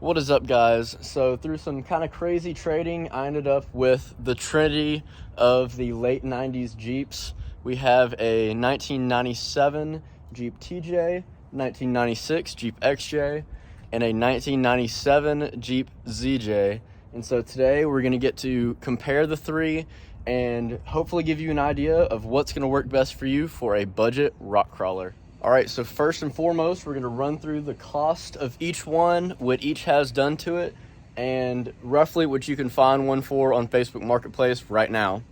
What is up, guys? So through some kind of crazy trading, I ended up with the Trinity of the late 90s Jeeps. We have a 1997 Jeep TJ, 1996 Jeep XJ, and a 1997 Jeep ZJ. And so today we're going to get to compare the three and hopefully give you an idea of what's going to work best for you for a budget rock crawler. All right, so first and foremost, we're gonna run through the cost of each one, what each has done to it, and roughly what you can find one for on Facebook Marketplace right now.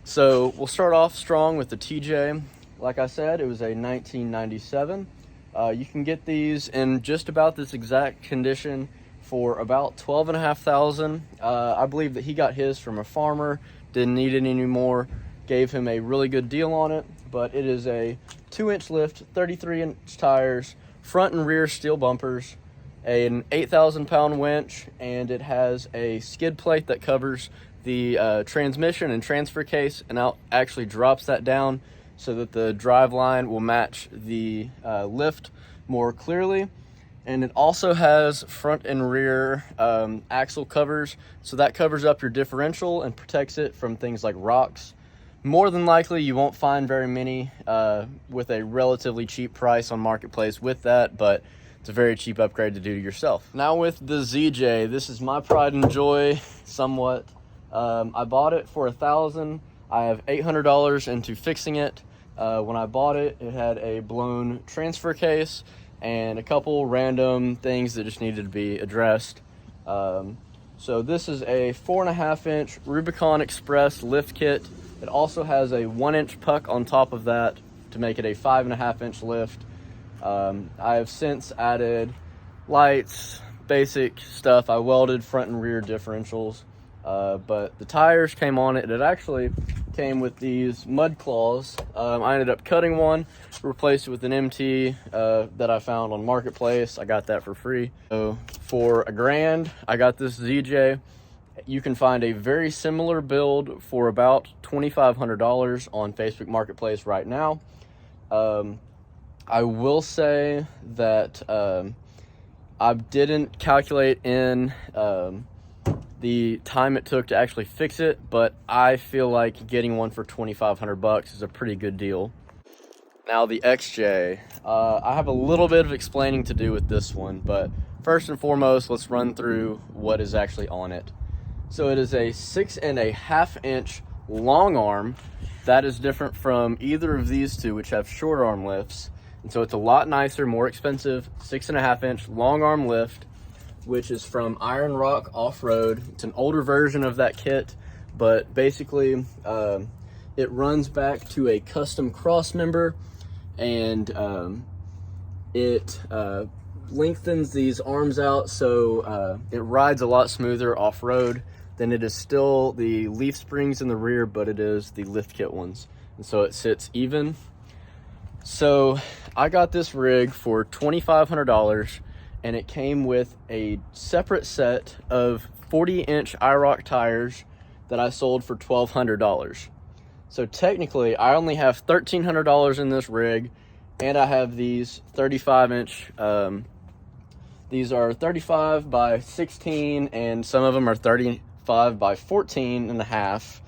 So we'll start off strong with the TJ. Like I said, it was a 1997. You can get these in just about this exact condition for about $12,500. I believe that he got his from a farmer, didn't need it anymore, gave him a really good deal on it. But it is a 2-inch lift, 33-inch tires, front and rear steel bumpers, an 8,000-pound winch, and it has a skid plate that covers the transmission and transfer case and actually drops that down so that the drive line will match the lift more clearly. And it also has front and rear axle covers, so that covers up your differential and protects it from things like rocks. More than likely, you won't find very many with a relatively cheap price on Marketplace with that, but it's a very cheap upgrade to do yourself. Now with the ZJ, this is my pride and joy somewhat. I bought it for $1,000. I have $800 into fixing it. When I bought it, it had a blown transfer case and a couple random things that just needed to be addressed. So this is a 4.5-inch Rubicon Express lift kit. It also has a 1-inch puck on top of that to make it a 5.5-inch lift. I have since added lights, basic stuff. I welded front and rear differentials, but the tires came on it. It actually came with these mud claws. I ended up cutting one, replaced it with an MT that I found on Marketplace. I got that for free. So for $1,000, I got this ZJ. You can find a very similar build for about $2,500 on Facebook Marketplace right now. I will say that I didn't calculate in the time it took to actually fix it, but I feel like getting one for $2,500 is a pretty good deal. Now the XJ, I have a little bit of explaining to do with this one, but first and foremost, let's run through what is actually on it. So it is a 6.5-inch long arm. That is different from either of these two, which have short arm lifts. And so it's a lot nicer, more expensive 6.5-inch long arm lift, which is from Iron Rock Off-Road. It's an older version of that kit, but basically it runs back to a custom cross member, and it lengthens these arms out so it rides a lot smoother off-road. Then it is still the leaf springs in the rear, but it is the lift kit ones. And so it sits even. So I got this rig for $2,500, and it came with a separate set of 40-inch IROC tires that I sold for $1,200. So technically, I only have $1,300 in this rig, and I have these 35-inch, these are 35 by 16, and some of them are 35 by 14 and a half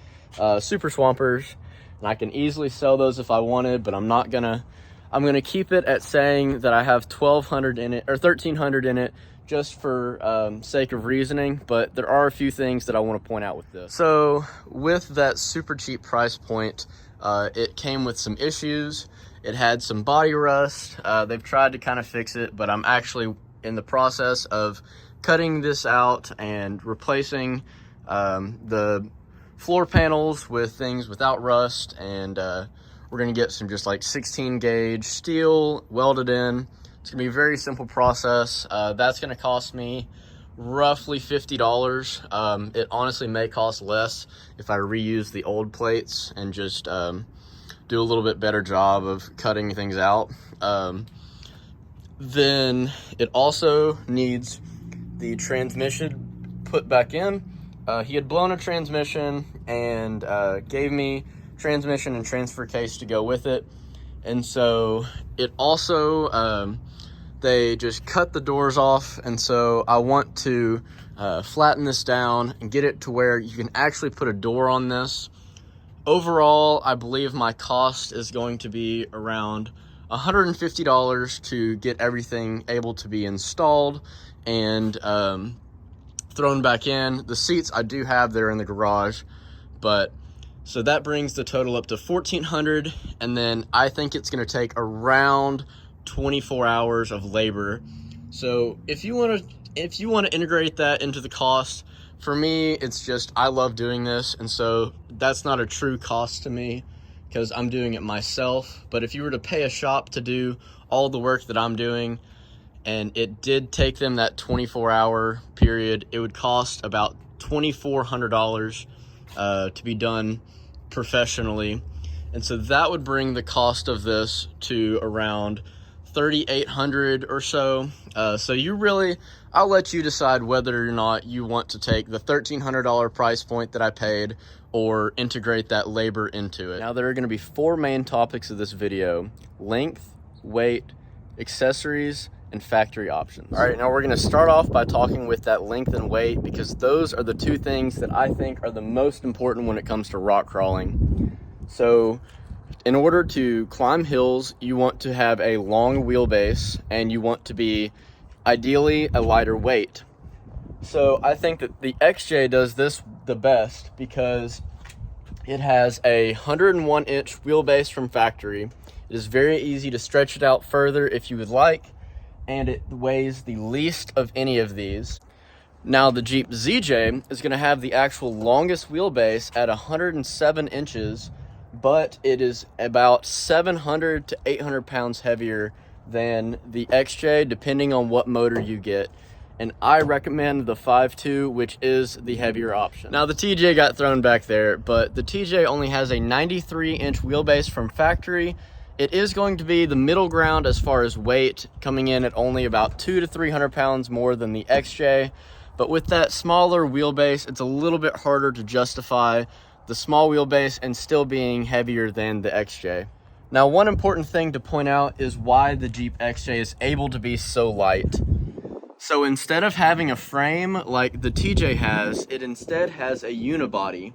super swampers, and I can easily sell those if I wanted, but I'm not gonna. I'm gonna keep it at saying that I have 1,200 in it or 1,300 in it, just for sake of reasoning. But there are a few things that I want to point out with this. So with that super cheap price point, it came with some issues. It had some body rust. They've tried to kind of fix it, but I'm actually in the process of cutting this out and replacing the floor panels with things without rust, and we're gonna get some just like 16 gauge steel welded in. It's gonna be a very simple process. That's gonna cost me roughly $50. It honestly may cost less if I reuse the old plates and just do a little bit better job of cutting things out. Then it also needs the transmission put back in. He had blown a transmission and gave me transmission and transfer case to go with it. And so it also, they just cut the doors off, and so I want to flatten this down and get it to where you can actually put a door on this. Overall, I believe my cost is going to be around $150 to get everything able to be installed and thrown back in. The seats I do have there in the garage, but so that brings the total up to $1,400, and then I think it's going to take around 24 hours of labor. So if you want to integrate that into the cost, for me, it's just I love doing this, and so that's not a true cost to me because I'm doing it myself. But if you were to pay a shop to do all the work that I'm doing, and it did take them that 24-hour period, it would cost about $2,400 to be done professionally. And so that would bring the cost of this to around $3,800 or so. So I'll let you decide whether or not you want to take the $1,300 price point that I paid or integrate that labor into it. Now, there are going to be 4 main topics of this video: length, weight, accessories, and factory options. All right, now we're going to start off by talking with that length and weight, because those are the 2 things that I think are the most important when it comes to rock crawling. So in order to climb hills, you want to have a long wheelbase, and you want to be ideally a lighter weight. So I think that the XJ does this the best because it has a 101-inch wheelbase from factory. It is very easy to stretch it out further if you would like, and it weighs the least of any of these. Now, the Jeep ZJ is going to have the actual longest wheelbase at 107 inches, but it is about 700 to 800 pounds heavier than the XJ, depending on what motor you get. And I recommend the 5.2, which is the heavier option. Now, the TJ got thrown back there, but the TJ only has a 93-inch wheelbase from factory. It is going to be the middle ground as far as weight, coming in at only about 200 to 300 pounds more than the XJ. But with that smaller wheelbase, it's a little bit harder to justify the small wheelbase and still being heavier than the XJ. Now, one important thing to point out is why the Jeep XJ is able to be so light. So instead of having a frame like the TJ has, it instead has a unibody.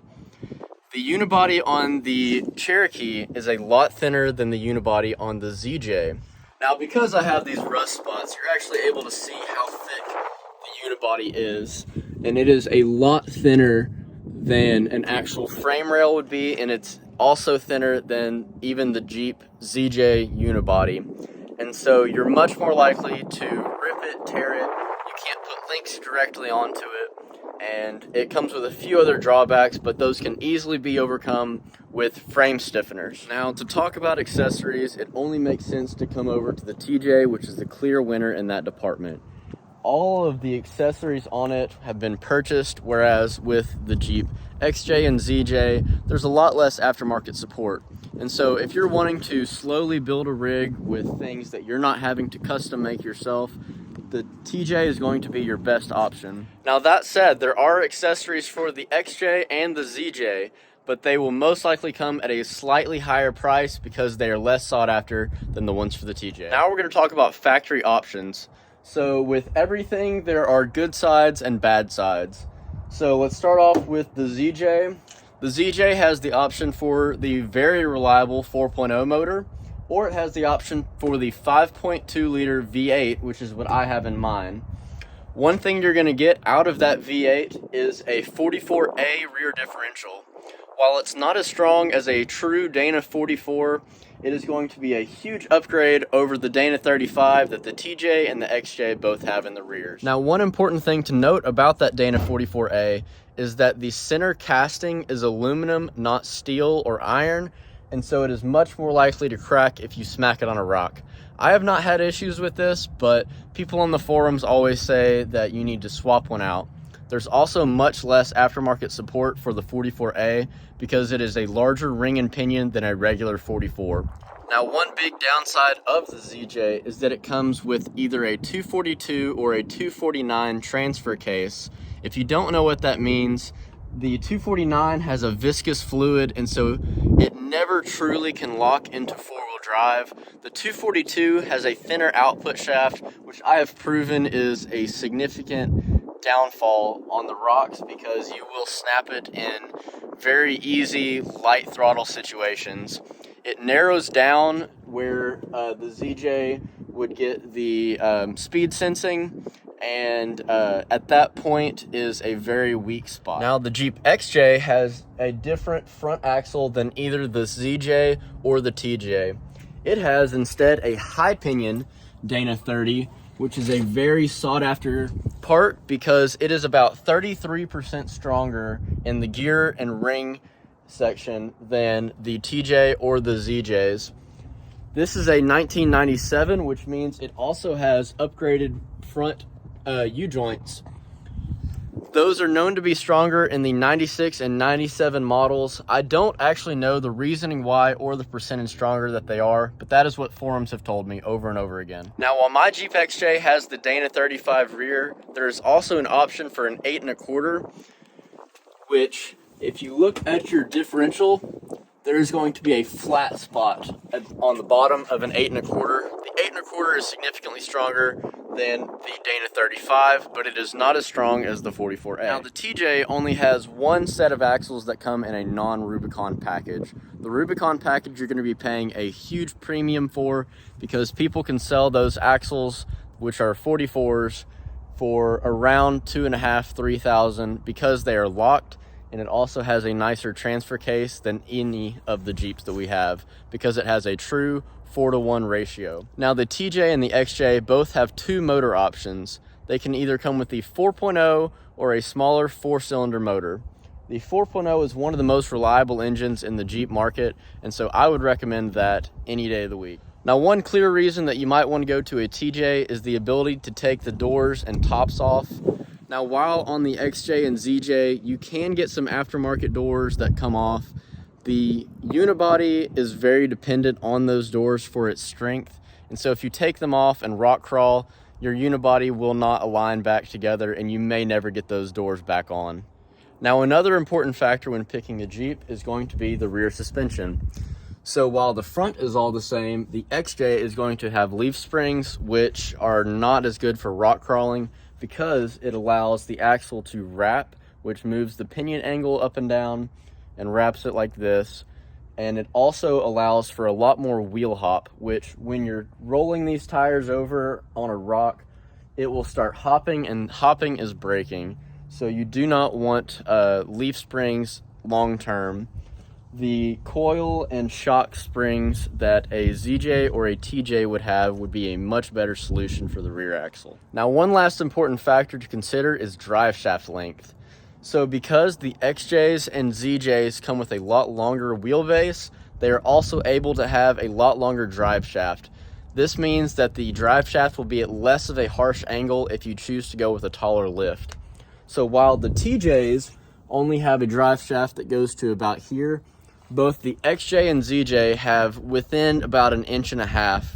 The unibody on the Cherokee is a lot thinner than the unibody on the ZJ. Now, because I have these rust spots, you're actually able to see how thick the unibody is, and it is a lot thinner than an actual frame rail would be, and it's also thinner than even the Jeep ZJ unibody. And so you're much more likely to rip it, tear it. You can't put links directly onto it. And it comes with a few other drawbacks, but those can easily be overcome with frame stiffeners. Now, to talk about accessories, it only makes sense to come over to the TJ, which is the clear winner in that department. All of the accessories on it have been purchased, whereas with the Jeep XJ and ZJ, there's a lot less aftermarket support. And so if you're wanting to slowly build a rig with things that you're not having to custom make yourself, the TJ is going to be your best option. Now, that said, there are accessories for the XJ and the ZJ, but they will most likely come at a slightly higher price because they are less sought after than the ones for the TJ. Now we're going to talk about factory options. So with everything, there are good sides and bad sides. So let's start off with the ZJ. The ZJ has the option for the very reliable 4.0 motor, or it has the option for the 5.2 liter V8, which is what I have in mind. One thing you're going to get out of that V8 is a 44A rear differential. While it's not as strong as a true Dana 44, it is going to be a huge upgrade over the Dana 35 that the TJ and the XJ both have in the rears. Now, one important thing to note about that Dana 44A is that the center casting is aluminum, not steel or iron, and so it is much more likely to crack if you smack it on a rock. I have not had issues with this, but people on the forums always say that you need to swap one out. There's also much less aftermarket support for the 44A because it is a larger ring and pinion than a regular 44. Now, one big downside of the ZJ is that it comes with either a 242 or a 249 transfer case. If you don't know what that means, the 249 has a viscous fluid, and so it never truly can lock into four-wheel drive. The 242 has a thinner output shaft, which I have proven is a significant downfall on the rocks because you will snap it in very easy light throttle situations. It narrows down where the ZJ would get the speed sensing, and at that point is a very weak spot. Now the Jeep XJ has a different front axle than either the ZJ or the TJ. It has instead a high pinion Dana 30, which is a very sought after part because it is about 33% stronger in the gear and ring section than the TJ or the ZJs. This is a 1997, which means it also has upgraded front U-joints. Those are known to be stronger in the 96 and 97 models. I don't actually know the reasoning why or the percentage stronger that they are, but that is what forums have told me over and over again. Now, while my Jeep XJ has the Dana 35 rear, there's also an option for an 8 1/4, which, if you look at your differential, there's going to be a flat spot on the bottom of an 8 1/4. The 8 1/4 is significantly stronger than the Dana 35, but it is not as strong as the 44A. Now the TJ only has one set of axles that come in a non-Rubicon package. The Rubicon package you're going to be paying a huge premium for because people can sell those axles, which are 44s, for around $2,500–3,000 because they are locked. And it also has a nicer transfer case than any of the Jeeps that we have because it has a true 4:1 ratio. Now the TJ and the XJ both have two motor options. They can either come with the 4.0 or a smaller 4-cylinder motor. The 4.0 is one of the most reliable engines in the Jeep market, and so I would recommend that any day of the week. Now, one clear reason that you might want to go to a TJ is the ability to take the doors and tops off. Now, while on the XJ and ZJ, you can get some aftermarket doors that come off. The unibody is very dependent on those doors for its strength. And so if you take them off and rock crawl, your unibody will not align back together and you may never get those doors back on. Now, another important factor when picking a Jeep is going to be the rear suspension. So while the front is all the same, the XJ is going to have leaf springs, which are not as good for rock crawling because it allows the axle to wrap, which moves the pinion angle up and down and wraps it like this. And it also allows for a lot more wheel hop, which when you're rolling these tires over on a rock, it will start hopping, and hopping is braking. So you do not want leaf springs long term. The coil and shock springs that a ZJ or a TJ would have would be a much better solution for the rear axle. Now, one last important factor to consider is drive shaft length. So because the XJs and ZJs come with a lot longer wheelbase, they are also able to have a lot longer drive shaft. This means that the drive shaft will be at less of a harsh angle if you choose to go with a taller lift. So while the TJs only have a drive shaft that goes to about here, both the XJ and ZJ have within about 1.5 inches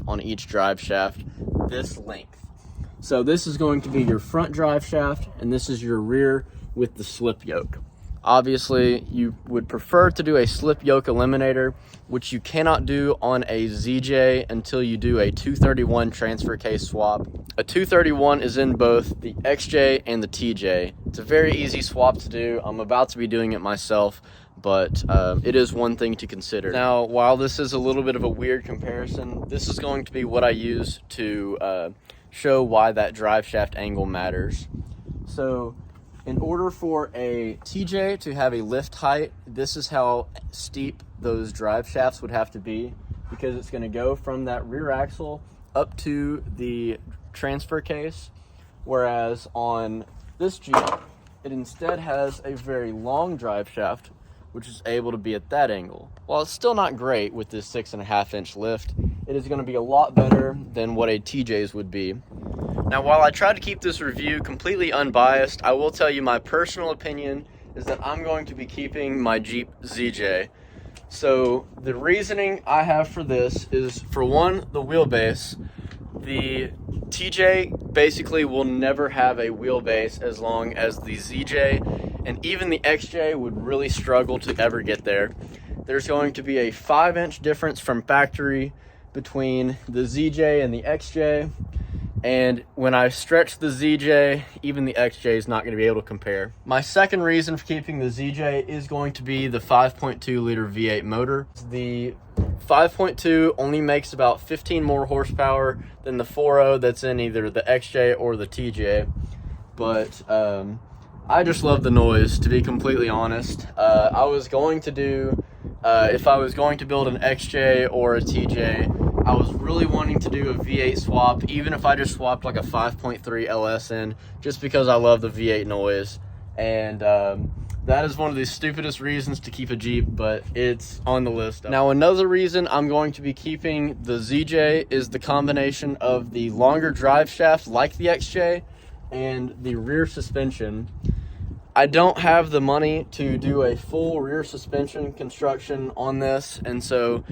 on each drive shaft this length. So this is going to be your front drive shaft, and this is your rear with the slip yoke. Obviously, you would prefer to do a slip yoke eliminator, which you cannot do on a ZJ until you do a 231 transfer case swap. A 231 is in both the XJ and the TJ. It's a very easy swap to do. I'm about to be doing it myself, but it is one thing to consider. Now, while this is a little bit of a weird comparison, this is going to be what I use to show why that drive shaft angle matters. So in order for a TJ to have a lift height, this is how steep those drive shafts would have to be, because it's going to go from that rear axle up to the transfer case, whereas on this Jeep, it instead has a very long drive shaft, which is able to be at that angle. While it's still not great with this 6.5-inch lift, it is going to be a lot better than what a TJ's would be. Now, while I try to keep this review completely unbiased, I will tell you my personal opinion is that I'm going to be keeping my Jeep ZJ. So the reasoning I have for this is, for one, the wheelbase. The TJ basically will never have a wheelbase as long as the ZJ, and even the XJ would really struggle to ever get there. There's going to be a 5-inch difference from factory between the ZJ and the XJ. And when I stretch the ZJ, even the XJ is not going to be able to compare. My second reason for keeping the ZJ is going to be the 5.2 liter V8 motor. The 5.2 only makes about 15 more horsepower than the 4.0 that's in either the XJ or the TJ. But I just love the noise, to be completely honest. I was going to do, if I was going to build an XJ or a TJ, I was really wanting to do a V8 swap, even if I just swapped like a 5.3 LS in, just because I love the V8 noise. And that is one of the stupidest reasons to keep a Jeep, but it's on the list. Now, another reason I'm going to be keeping the ZJ is the combination of the longer drive shaft, like the XJ, and the rear suspension. I don't have the money to do a full rear suspension construction on this, and so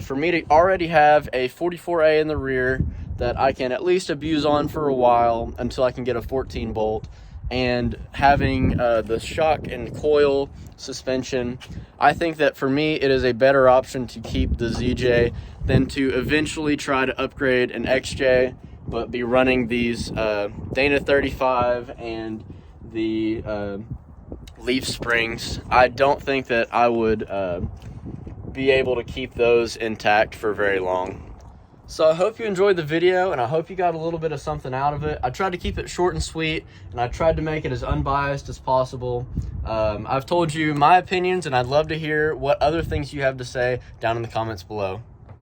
for me to already have a 44A in the rear that I can at least abuse on for a while until I can get a 14 bolt, and having the shock and coil suspension, I think that for me it is a better option to keep the ZJ than to eventually try to upgrade an XJ, but be running these Dana 35 and the leaf springs. I don't think that I would be able to keep those intact for very long. So I hope you enjoyed the video, and I hope you got a little bit of something out of it. I tried to keep it short and sweet, and I tried to make it as unbiased as possible. I've told you my opinions, and I'd love to hear what other things you have to say down in the comments below.